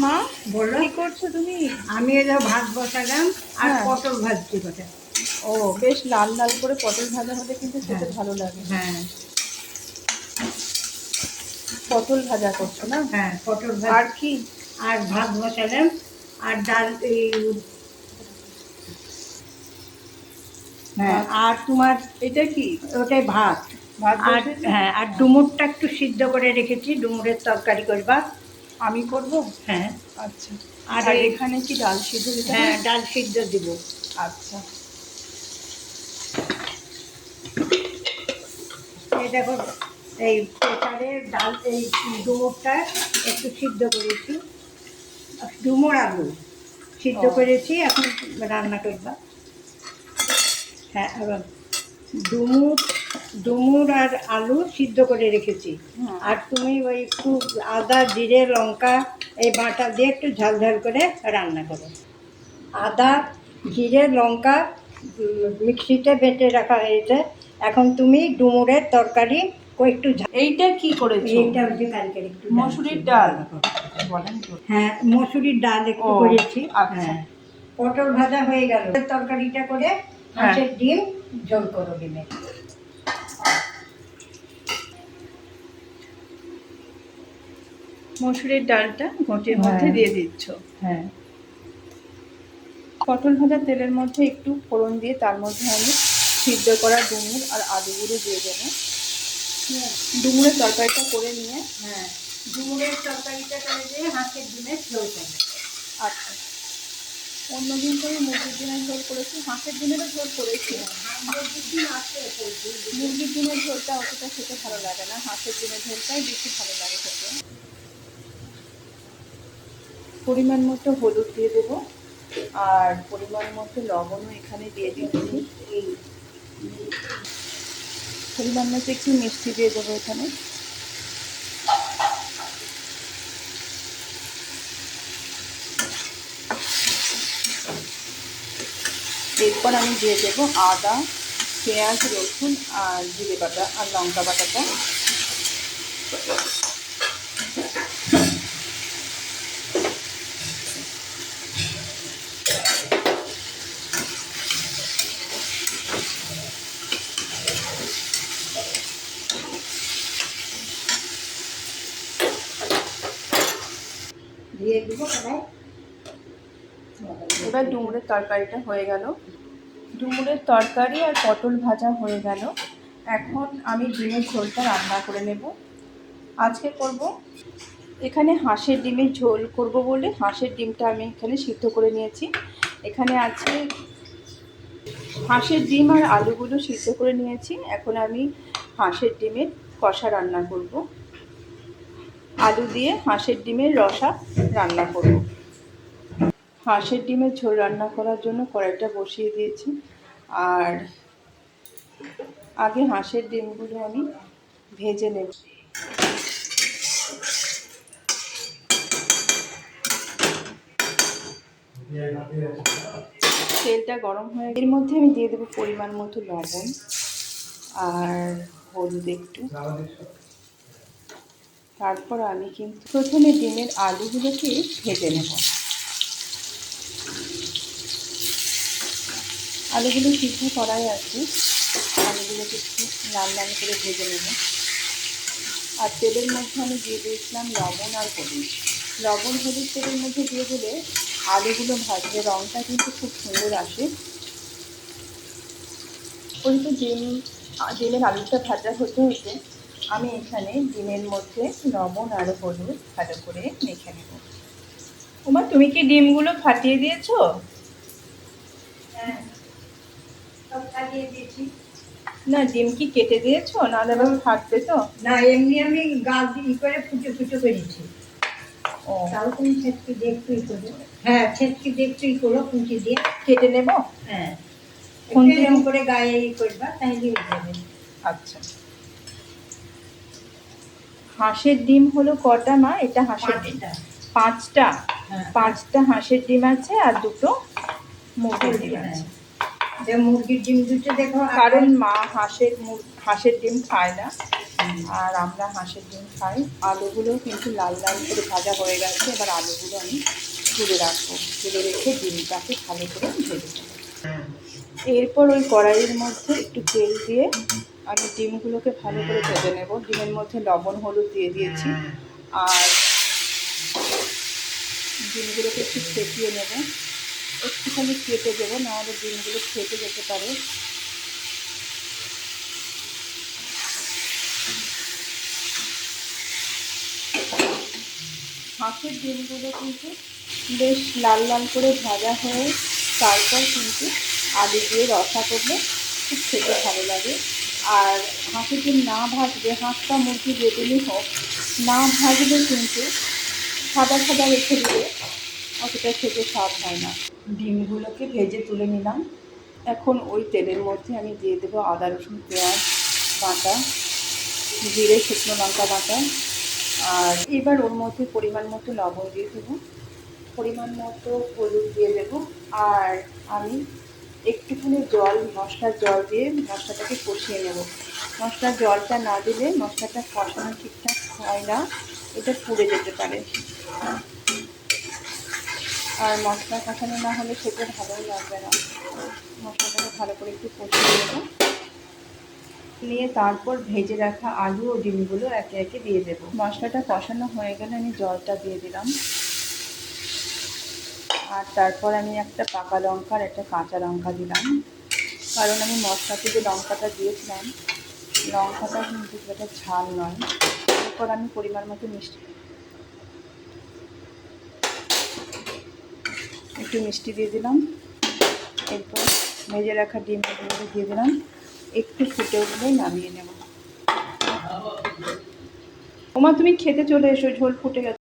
মা বলো কি করছো তুমি? আমি এলো ভাত বসালাম আর হ্যাঁ। পটল ভাজছি কথা। ও বেশ লাল লাল করে পটল ভাজা হলে কিন্তু খেতে হ্যাঁ। ভালো লাগে। হ্যাঁ পটল ভাজা করছো না? হ্যাঁ পটল আর ভাজ কি? আর ভাত বসালাম আর ডাল এই হ্যাঁ ভাত। আর তোমার এটা কি? ওটাই ভাত। ভাত আর বসিয়েছো? হ্যাঁ আর ডুমুরটা একটু সিদ্ধ করে রেখেছি, ডুমুরের তরকারি করবা। আমি করব? হ্যাঁ আচ্ছা। আর আর এই এখানে কি ডাল সিদ্ধ দিতে হবে? হ্যাঁ ডাল সিদ্ধ দিব। আচ্ছা। এই দেখো এই প্রেসারে ডাল এই ডুমুরটা একটু সিদ্ধ করেছি, ডুমুর আলু সিদ্ধ ও। করেছি, এখন রান্না করবা। হ্যাঁ এবার ডুমুর ডুমুর আর আলু সিদ্ধ করে রেখেছি। হুম। আর তুমি ওই একটু আদা জিরে লঙ্কা এই বাটা দিয়ে একটু ঝাল ঝাল করে রান্না করো। আদা জিরে লঙ্কা মিক্সিতে বেটে রাখা হয়েছে। এখন তুমি ডুমুরের তরকারি একটু এইটা কি করেছো? এইটা হচ্ছে কালকের একটু মসুরির ডাল বলেন তো? হ্যাঁ মসুরির ডাল একটু ও, করেছি। আচ্ছা। হ্যাঁ পটল ভাজা হয়ে গেল, তরকারিটা করে হাঁসের ডিম ঝোল করো ডিমের। মসুরির ডালটা ঘটির মধ্যে হ্যাঁ। দিয়ে দিচ্ছ। হ্যাঁ পটল ভাজা তেলের মধ্যে একটু ফোড়ন দিয়ে তার মধ্যে আমি সিদ্ধ করা ডুমুর আর আলুগুলো দিয়ে দেবো। ডুমুরের তরকারিটা করে নিয়ে হ্যাঁ ডুমুরের তরকারিটা করে দিয়ে হাঁসের ডিমের ঝোল করো। আচ্ছা। অন্যদিন তো আমি মুরগির ডিমের ঝোল করেছি, হাঁসের ডিমেরও ঝোল করেছি। মুরগির ডিমের ঝোলটা অতটা খেতে ভালো লাগে না, হাঁসের ডিমের ঝোলটাই বেশি ভালো লাগে খেতে। পরিমাণ মতো হলুদ দিয়ে দেবো আর পরিমাণ মতো লবণও এখানে দিয়ে দিচ্ছি। পরিমাণ মতো একটু মিষ্টি দিয়ে দেবো এখানে। এরপর আমি দিয়ে দেবো আদা পেঁয়াজ রসুন আর জিরে বাটা আর লঙ্কা বাটাটা। দিয়ে দিব কড়াই। এবার ডুমুরের তরকারিটা হয়ে গেল, ডুমুরের তরকারি আর পটল ভাজা হয়ে গেল। এখন আমি ডিমের ঝোলটা রান্না করে নেব। আজকে করব এখানে হাঁসের ডিমের ঝোল করব বলে হাঁসের ডিমটা আমি এখানে সিদ্ধ করে নিয়েছি। এখানে আছে হাঁসের ডিম আর আলুগুলো সিদ্ধ করে নিয়েছি। এখন আমি হাঁসের ডিমের কষা রান্না করব, আলু দিয়ে হাঁসের ডিমের রসা রান্না করব। হাঁসের ডিমের ঝোল রান্না করার জন্য কড়াইটা বসিয়ে দিয়েছি। আর আগে হাঁসের ডিমগুলো আমি ভেজে নেব। তেলটা গরম হয়ে এর মধ্যে আমি দিয়ে দেবো পরিমাণ মতো লবণ আর হলুদ একটু। তারপর আমি কিন্তু প্রথমে ডিমের আলুগুলোকে ভেজে নেব। আলুগুলো সিদ্ধ করাই আছে, আলুগুলোকে একটু লাল লাল করে ভেজে নেব। আর তেলের মধ্যে আমি দিয়ে দিয়েছিলাম লবণ আর হলুদ। লবণ হলুদ তেলের মধ্যে দিয়ে দিলে আলুগুলো ভাজলে রঙটা কিন্তু খুব সুন্দর আসে। ওই তো ডিমের আলুটা ভাজা হতে হতে আমি এখানে ডিমের মধ্যে লবণ আর হলুদ ভালো করে মেখে নেব। ওমা তুমি কি ডিমগুলো ফাটিয়ে দিয়েছো? হ্যাঁ সব খাইয়ে দিয়েছি। না ডিম কি কেটে দিয়েছো, নাহলে এভাবে ফাটবে তো? না এমনি আমি গাল দিয়ে করে ফুটো ফুটো করেছি। ও তাও তুমি ছেটকি দিয়ে একটুই করো। হ্যাঁ ছেটকি দিয়ে একটুই করো কুচি দিয়ে। কেটে নেব। হ্যাঁ কোন একটু দিন? এরকম করে গায়ে করবা তাহলে হয়ে যাবে। আচ্ছা। হাঁসের ডিম হলো কটা মা? এটা হাঁসের ডিম 5টা। হ্যাঁ 5টা হাঁসের ডিম আছে আর 2টো মুরগির ডিম আছে। যে মুরগির ডিম দুটো দেখো কারণ মা হাঁসের ডিম খায় না, আর আমরা হাঁসের ডিম খাই। আলুগুলোও কিন্তু লাল লাল করে ভাজা হয়ে গেছে। এবার আলুগুলো আমি তুলে রাখবো, তুলে রেখে ডিমটাকে ভালো করে ভেজে নেবো। এরপর ওই কড়াইয়ের মধ্যে একটু তেল দিয়ে আমি ডিমগুলোকে ভালো করে ভেজে নেব। ডিমের মধ্যে লবণ হলুদ দিয়ে দিয়েছি, আর ডিমগুলোকে একটু ফেটিয়ে নেব। একটুখানি কেটে দেবো, নাহলে ডিমগুলো ফেটে যেতে পারে। হাঁসের ডিমগুলো কিন্তু বেশ লাল লাল করে ভাজা হয়ে তারপর কিন্তু আলু দিয়ে রসা করলে খুব খেতে ভালো লাগে। আর হাঁসের ডিম না ভাজলে, হাঁস বা মুরগি যেদিনই হোক, না ভাজলে কিন্তু সাদা সাদা রেখে দিলে অতটা খেতে স্বাদ হয় না। ডিমগুলোকে ভেজে তুলে নিলাম। এখন ওই তেলের মধ্যে আমি দিয়ে দেবো আদা রসুন পেঁয়াজ বাটা, জিরে শুকনো লঙ্কা বাটা, আর এবার ওর মধ্যে পরিমাণ মতো লবণ দিয়ে দেবো, পরিমাণ মতো হলুদ দিয়ে দেবো, আর আমি একটুখানি জল, মশলার জল দিয়ে মশলাটাকে কষিয়ে নেব। মশলার জলটা না দিলে মশলাটা কষানো ঠিকঠাক হয় না, এটা পুড়ে যেতে পারে। আর মশলা কষানো না হলে খেতে ভালোই লাগবে না। মশলাটাকে ভালো করে একটু কষিয়ে নেব, নিয়ে তারপর ভেজে রাখা আলু ও ডিমগুলো একে একে দিয়ে দেবো। মশলাটা কষানো হয়ে গেলে আমি জলটা দিয়ে দিলাম, আর তারপর আমি একটা পাকা লঙ্কা আর একটা কাঁচা লঙ্কা দিলাম, কারণ আমি মশলাতে যে লঙ্কাটা দিয়েছিলাম লঙ্কাটা কিন্তু একটা ঝাল নয়। এরপর আমি পরিমাণ মতো একটু মিষ্টি দিয়ে দিলাম। এরপর ভেজে রাখা ডিমগুলো দিয়ে দিলাম, একটু ফুটে উঠলেই নামিয়ে নেব। ওমা, তুমি খেতে চলে এসো, ঝোল ফুটে গেছে।